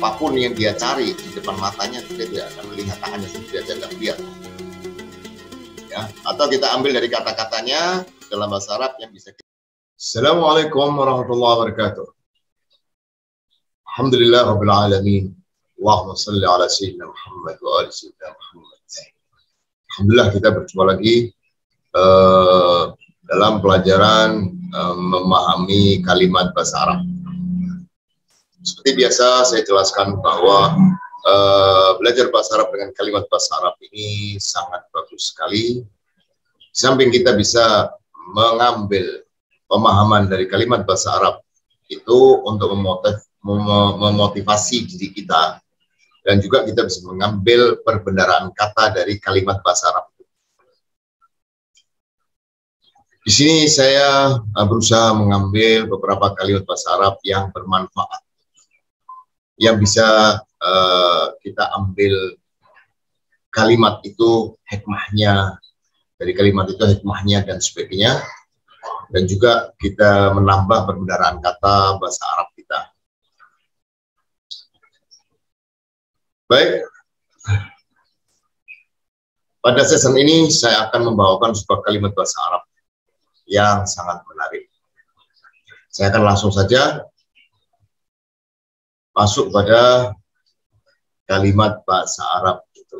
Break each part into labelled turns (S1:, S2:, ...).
S1: apapun yang dia cari di depan matanya, dia tidak akan melihat, tangannya sendiri aja nggak lihat. Ya, atau kita ambil dari kata-katanya dalam bahasa Arab yang bisa kita. Assalamualaikum warahmatullahi wabarakatuh. Alhamdulillah rabbil alamin. Allahumma salli ala sayyidina Muhammad wa ali sayyidina Muhammad. Alhamdulillah kita berjumpa lagi dalam pelajaran memahami kalimat bahasa Arab. Seperti biasa saya jelaskan bahwa belajar bahasa Arab dengan kalimat bahasa Arab ini sangat bagus sekali. Di samping kita bisa mengambil pemahaman dari kalimat bahasa Arab itu untuk memotivasi diri kita, dan juga kita bisa mengambil perbendaharaan kata dari kalimat bahasa Arab. Di sini saya berusaha mengambil beberapa kalimat bahasa Arab yang bermanfaat, yang bisa kita ambil kalimat itu hikmahnya, dari kalimat itu hikmahnya dan sebagainya, dan juga kita menambah perbendaharaan kata bahasa Arab kita. Baik, pada sesi ini saya akan membawakan sebuah kalimat bahasa Arab yang sangat menarik. Saya akan langsung saja masuk pada kalimat bahasa Arab itu.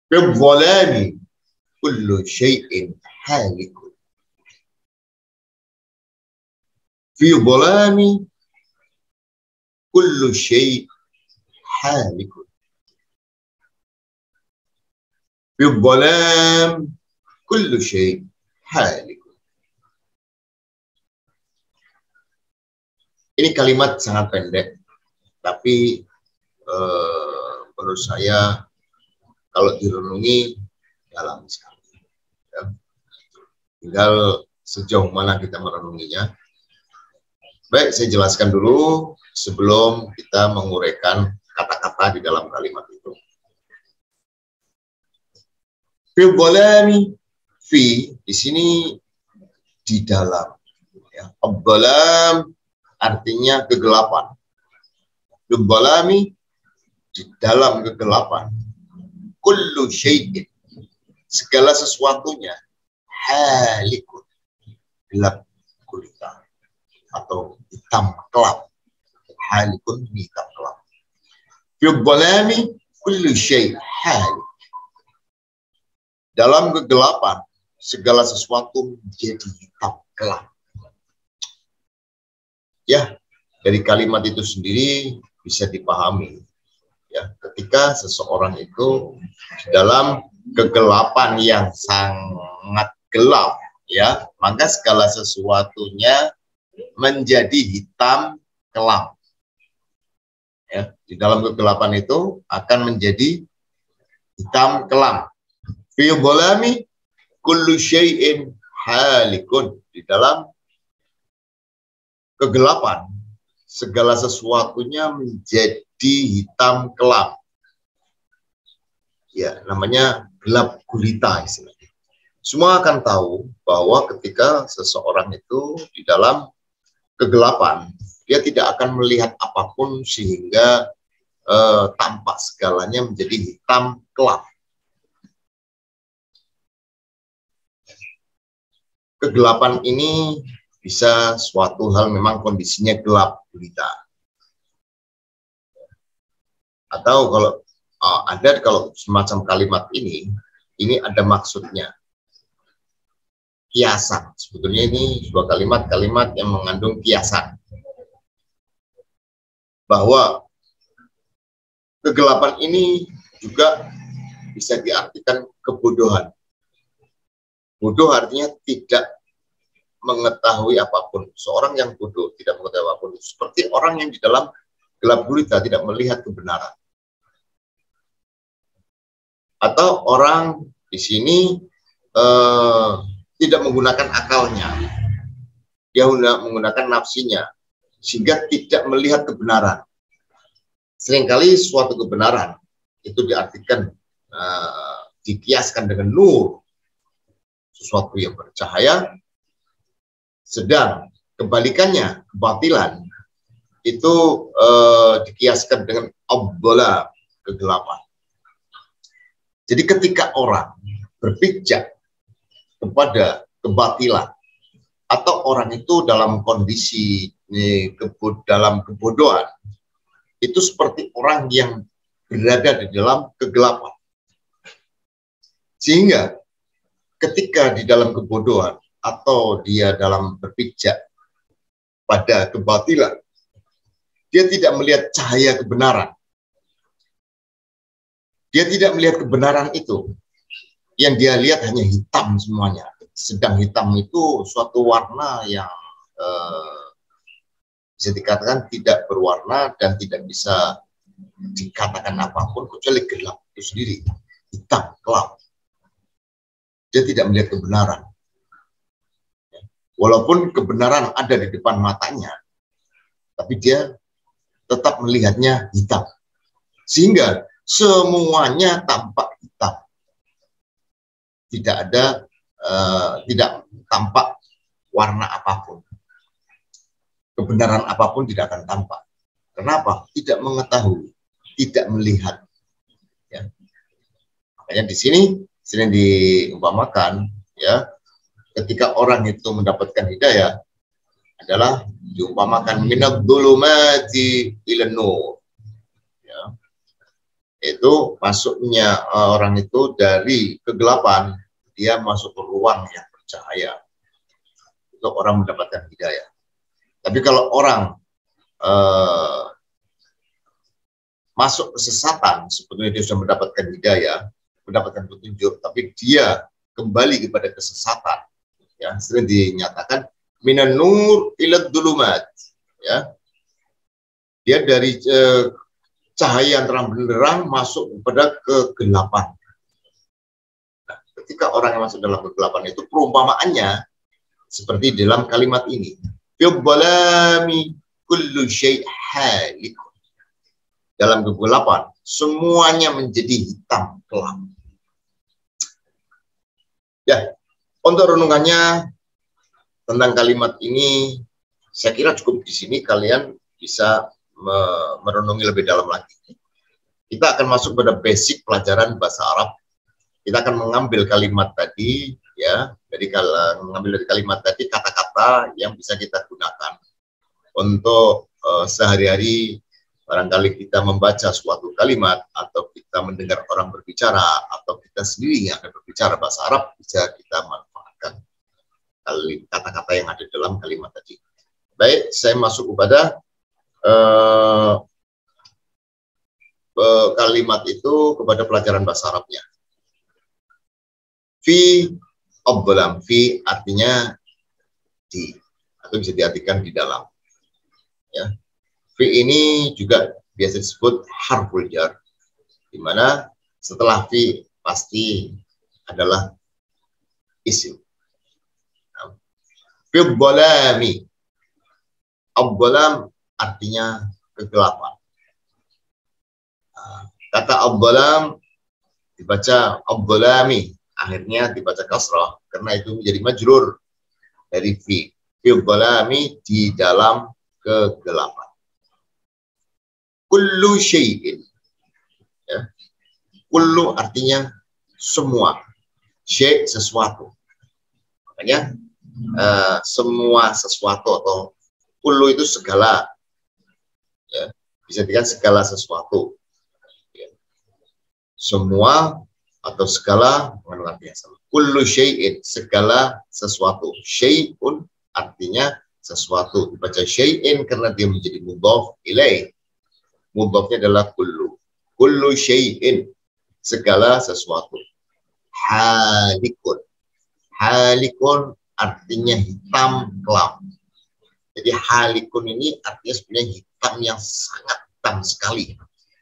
S1: Fi-dhalami kullu syai'in halikun. Fi-dhalami kullu syai'in halikun. Fi-dhalam kullu syai'in halikun. Ini kalimat sangat pendek, tapi menurut saya kalau direnungi dalam sekali. Ya. Tinggal sejauh mana kita merenunginya. Baik, saya jelaskan dulu sebelum kita menguraikan kata-kata di dalam kalimat itu. Fi dhalami, fi di sini di dalam. Ya. Ad-dhalam artinya kegelapan. Fi-dhalami di dalam kegelapan. Kullu syai'in segala sesuatunya halikun gelap gulita atau hitam kelap. Halikun hitam kelap. Fi-dhalami kullu syai'in halik. Dalam kegelapan segala sesuatu menjadi hitam gelap. Ya, dari kalimat itu sendiri bisa dipahami. Ya, ketika seseorang itu dalam kegelapan yang sangat gelap, ya, maka segala sesuatunya menjadi hitam kelam. Ya, di dalam kegelapan itu akan menjadi hitam kelam. Fi dhalami kullu syai'in halikun. Di dalam kegelapan segala sesuatunya menjadi hitam kelam. Ya, namanya gelap gulita istilahnya. Semua akan tahu bahwa ketika seseorang itu di dalam kegelapan, dia tidak akan melihat apapun sehingga tampak segalanya menjadi hitam kelam. Kegelapan ini bisa suatu hal memang kondisinya gelap gulita. Atau kalau kalau semacam kalimat ini ada maksudnya. Kiasan. Sebetulnya ini sebuah kalimat yang mengandung kiasan. Bahwa kegelapan ini juga bisa diartikan kebodohan. Bodoh artinya tidak mengetahui apapun. Seorang yang bodoh tidak mengetahui apapun. Seperti orang yang di dalam gelap gulita tidak melihat kebenaran. Atau orang di sini tidak menggunakan akalnya. Dia menggunakan nafsinya. Sehingga tidak melihat kebenaran. Seringkali suatu kebenaran itu diartikan, dikiaskan dengan nur. Sesuatu yang bercahaya. Sedang kebalikannya, kebatilan, itu dikiaskan dengan abdala, kegelapan. Jadi ketika orang berpijak kepada kebatilan, atau orang itu dalam kondisi dalam kebodohan, itu seperti orang yang berada di dalam kegelapan. Sehingga ketika di dalam kebodohan atau dia dalam berpijak pada kebatilan, dia tidak melihat cahaya kebenaran. Dia tidak melihat kebenaran itu. Yang dia lihat hanya hitam semuanya. Sedang hitam itu suatu warna yang bisa dikatakan tidak berwarna dan tidak bisa dikatakan apapun kecuali gelap itu sendiri. Hitam, gelap. Dia tidak melihat kebenaran. Walaupun kebenaran ada di depan matanya, tapi dia tetap melihatnya hitam. Sehingga semuanya tampak hitam. Tidak ada, tidak tampak warna apapun. Kebenaran apapun tidak akan tampak. Kenapa? Tidak mengetahui, tidak melihat. Ya. Makanya di sini sering diumpamakan, ya, ketika orang itu mendapatkan hidayah adalah diumpamakan minad dzulumati ilan nur. Itu masuknya orang itu dari kegelapan, dia masuk ke ruang yang bercahaya. Itu orang mendapatkan hidayah. Tapi kalau orang masuk kesesatan, sebetulnya dia sudah mendapatkan hidayah, mendapatkan petunjuk, tapi dia kembali kepada kesesatan. Ya, sering dinyatakan minan nur ila dzulumat. Ya. Dia dari cahaya yang terang benderang masuk kepada kegelapan. Nah, ketika orang yang masuk dalam kegelapan itu perumpamaannya seperti dalam kalimat ini. Fidhalami kullu syai' halik. Dalam kegelapan semuanya menjadi hitam kelam. Ya, untuk renungannya tentang kalimat ini saya kira cukup di sini, kalian bisa merenungi lebih dalam lagi. Kita akan masuk pada basic pelajaran bahasa Arab. Kita akan mengambil kalimat tadi, ya, mengambil dari kalimat tadi kata-kata yang bisa kita gunakan untuk sehari-hari. Barangkali kita membaca suatu kalimat atau kita mendengar orang berbicara atau kita sendiri yang akan berbicara bahasa Arab, bisa kita manfaatkan kata-kata yang ada dalam kalimat tadi. Baik, saya masuk kepada kalimat itu kepada pelajaran bahasa Arabnya. Fi abdalam, fi artinya di, atau bisa diartikan di dalam. Ya. Fi ini juga biasa disebut harful jar, di mana setelah fi pasti adalah isim. Fi abdalami, abdalam artinya kegelapan. Kata abdalam dibaca abdalami, akhirnya dibaca kasrah karena itu menjadi majrur dari fi. Fi abdalami, di dalam kegelapan. Kullu syai'in. Ya. Kullu artinya semua. Syai' sesuatu. Makanya semua sesuatu atau kullu itu segala. Ya. Bisa dikatakan segala sesuatu. Ya. Semua atau segala mengandung arti yang sama. Kullu syai'in, segala sesuatu. Syai'un artinya sesuatu. Dibaca syai'in karena dia menjadi mudhaf ilaih. Mudhafnya adalah kullu. Kullu syai'in, segala sesuatu. Halikun. Halikun artinya hitam kelam. Jadi halikun ini artinya sebenarnya hitam yang sangat hitam sekali.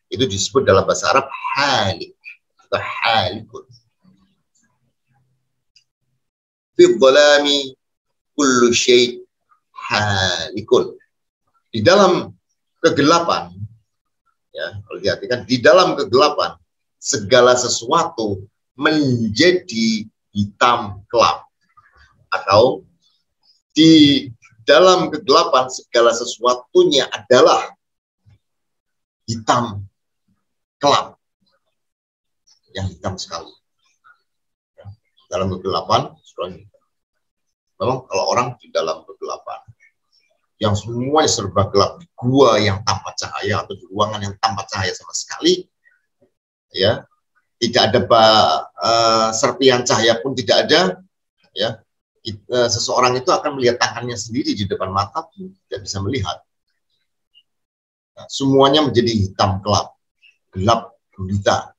S1: Itu disebut dalam bahasa Arab halik atau halikun. Fi dhalami kullu syai' halikun. Di dalam kegelapan, ya, kalau diartikan di dalam kegelapan segala sesuatu menjadi hitam kelam, atau di dalam kegelapan segala sesuatunya adalah hitam kelam, yang hitam sekali. Dalam kegelapan, memang kalau orang di dalam kegelapan, yang semuanya serba gelap, di gua yang tanpa cahaya atau di ruangan yang tanpa cahaya sama sekali, ya, tidak ada serpihan cahaya pun tidak ada, ya, seseorang itu akan melihat tangannya sendiri di depan mata, tidak bisa melihat. Nah, semuanya menjadi hitam gelap, gelap gulita.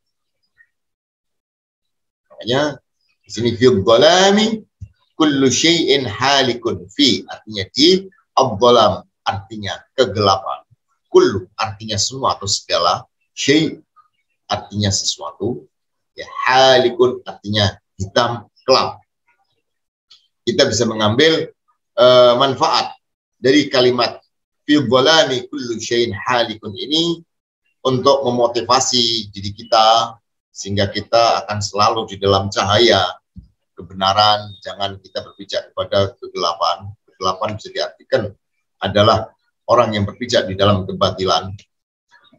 S1: Makanya di sini fi dhalami kullu syai'in halikun fi, artinya di ad-dhalam artinya kegelapan, kullu artinya semua atau segala, syai' artinya sesuatu, ya, halikun artinya hitam gelap. Kita bisa mengambil manfaat dari kalimat fi dhalami kullu syai'in halikun ini untuk memotivasi diri kita sehingga kita akan selalu di dalam cahaya kebenaran. Jangan kita berpijak kepada kegelapan. Kegelapan bisa diartikan adalah orang yang berpijak di dalam kebatilan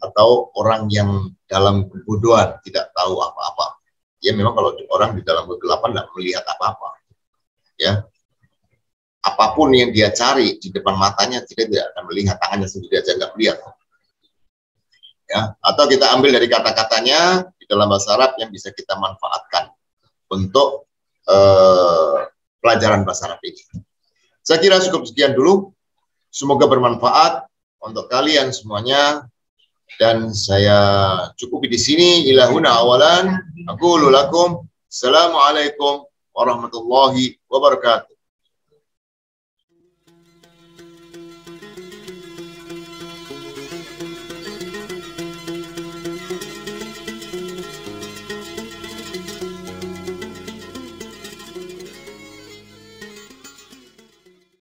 S1: atau orang yang dalam kebodohan, tidak tahu apa-apa. Ya memang kalau orang di dalam kegelapan tidak melihat apa-apa. Ya, apapun yang dia cari di depan matanya tidak akan melihat, tangannya sendiri aja nggak melihat. Ya, atau kita ambil dari kata-katanya di dalam bahasa Arab yang bisa kita manfaatkan untuk pelajaran bahasa Arab ini. Saya kira cukup sekian dulu. Semoga bermanfaat untuk kalian semuanya. Dan saya cukupi di sini. Ilahuna awalan. Aqulu lakum. Assalamualaikum warahmatullahi wabarakatuh.